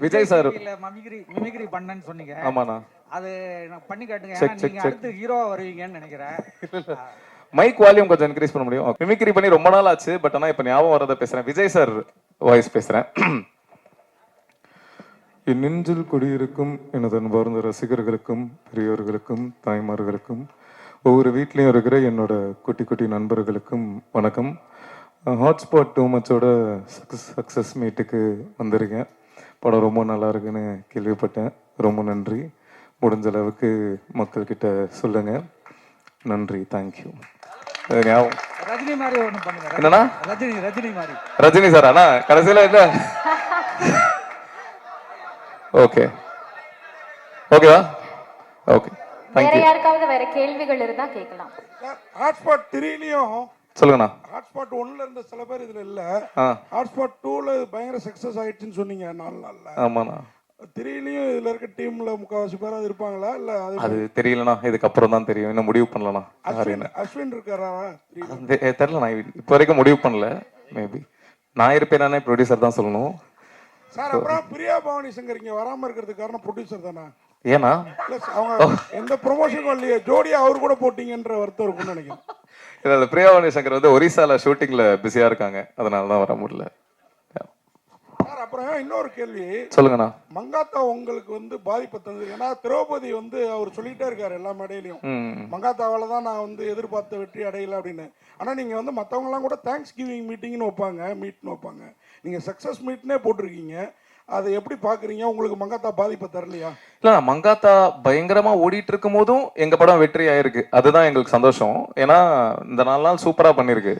Vijay sir mimicry பண்ணேன்னு சொன்னீங்க. ஆமாண்ணா, அது பண்ணி காட்டுங்க. ஏன்னா நீங்க அடுத்து ஹீரோவா வருவீங்கன்னு நினைக்கிறேன். மைக் வால்யூம் கொஞ்சம் இன்க்ரீஸ் பண்ண முடியும்? மிமிக்ரி பண்ணி ரொம்ப நாள் ஆச்சு, பட் ஆனா இப்ப ஞாபகம் வரத பேசுறேன். விஜய் சார் வாய்ஸ் பேசுறேன். என் நெஞ்சில் குடியிருக்கும் எனது அன்பார்ந்த ரசிகர்களுக்கும் பெரியோர்களுக்கும் தாய்மார்களுக்கும் ஒவ்வொரு வீட்லேயும் இருக்கிற என்னோட குட்டி குட்டி நண்பர்களுக்கும் வணக்கம். ஹாட்ஸ்பாட் டூ மச்சோட சக்ஸஸ் மீட்டுக்கு வந்திருக்கேன். படம் ரொம்ப நல்லா இருக்குன்னு கேள்விப்பட்டேன். ரொம்ப நன்றி. முடிஞ்ச அளவுக்கு மக்கள்கிட்ட சொல்லுங்க. நன்றி, தேங்க்யூ. ரஜினி மாதிரி ஒன்று பண்ணுங்க. என்னன்னா ரஜினி மாதிரி. ரஜினி சார் ஆனா கடைசியில் என்ன? ஓகே, ஓகேவா? ஓகே, வேற யாருக்காவது வேற கேள்விகள் இருந்தா கேட்கலாம். ஹாட்ஸ்பாட் 3லயும் சொல்லுங்கண்ணா. ஹாட்ஸ்பாட் 1ல இருந்த சில பேர் இதுல இல்ல. ஹாட்ஸ்பாட் 2ல பயங்கர சக்சஸ் ஆயிடுச்சுன்னு சொன்னீங்க 4 நாள்ல. ஆமாண்ணா. 3லயும் இதுல இருக்க டீம்ல முக்காவாசி பேர் அது இருப்பாங்களா இல்ல? அது தெரியலண்ணா, இதுக்கப்புறம் தான் தெரியும். இன்னும் முடிவு பண்ணலண்ணா. அஸ்வின் இருக்காரா? தெரியலண்ணா, இப்போ வரைக்கும் முடிவு பண்ணல. மேபி நான் இருப்பேன், ப்ரொடியூசர் தான் சொல்லணும் சார். அப்புறம் பிரியா பவானி சங்கர் இங்க வராம இருக்கிறதுக்கு காரணம் ப்ரொடியூசர் தானா? ஏன்னா அவங்க எந்த ப்ரொமோஷனும் இல்லையே, ஜோடியா அவர் கூட போட்டீங்கன்ற வருத்தம் இருக்கும்னு நினைக்கிறேன். இல்ல, பிரியா பவானி சங்கர் வந்து ஒரிசால ஷூட்டிங்ல பிஸியா இருக்காங்க, அதனாலதான் வர முடியல. சார் அப்புறம் இன்னொரு கேள்வி சொல்லுங்கண்ணா. மங்காத்தா உங்களுக்கு வந்து பாதிப்பு தந்தது. ஏன்னா திரௌபதி வந்து அவர் சொல்லிட்டே இருக்காரு எல்லா மேடையிலையும், மங்காத்தாவால தான் நான் வந்து எதிர்பார்த்த வெற்றி அடையல அப்படின்னு. ஆனா நீங்க வந்து மற்றவங்க எல்லாம் கூட தேங்க்ஸ் கிவிங் மீட்டிங்னு வைப்பாங்க. நீங்க சக்சஸ் மீட்னே போட்டிருக்கீங்க. அதை எப்படி பாக்குறீங்க? உங்களுக்கு மங்காத்தா பாதிப்பை தரலையா? இல்ல, மங்காத்தா பயங்கரமா ஓடிட்டு இருக்கும் போதும் எங்க படம் வெற்றி ஆயிருக்கு. அதுதான் எங்களுக்கு சந்தோஷம். ஏன்னா இந்த 4 நாள் சூப்பரா பண்ணிருக்கு.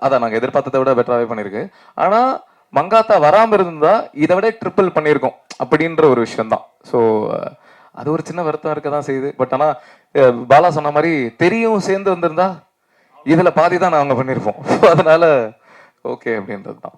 அதான் நாங்க எதிர்பார்த்ததை விட பெட்டராகவே பண்ணிருக்கு. ஆனா மங்காத்தா வராம இருந்தா இதை விட ட்ரிபிள் பண்ணியிருக்கோம் அப்படின்ற ஒரு விஷயம் தான். ஸோ அது ஒரு சின்ன வருத்தம் இருக்க தான் செய்யுது. பட் ஆனா பாலா சொன்ன மாதிரி தெரியும் சேர்ந்து வந்திருந்தா இதுல பாதி தான் நாங்க பண்ணியிருப்போம். அதனால ஓகே அப்படின்றது தான்.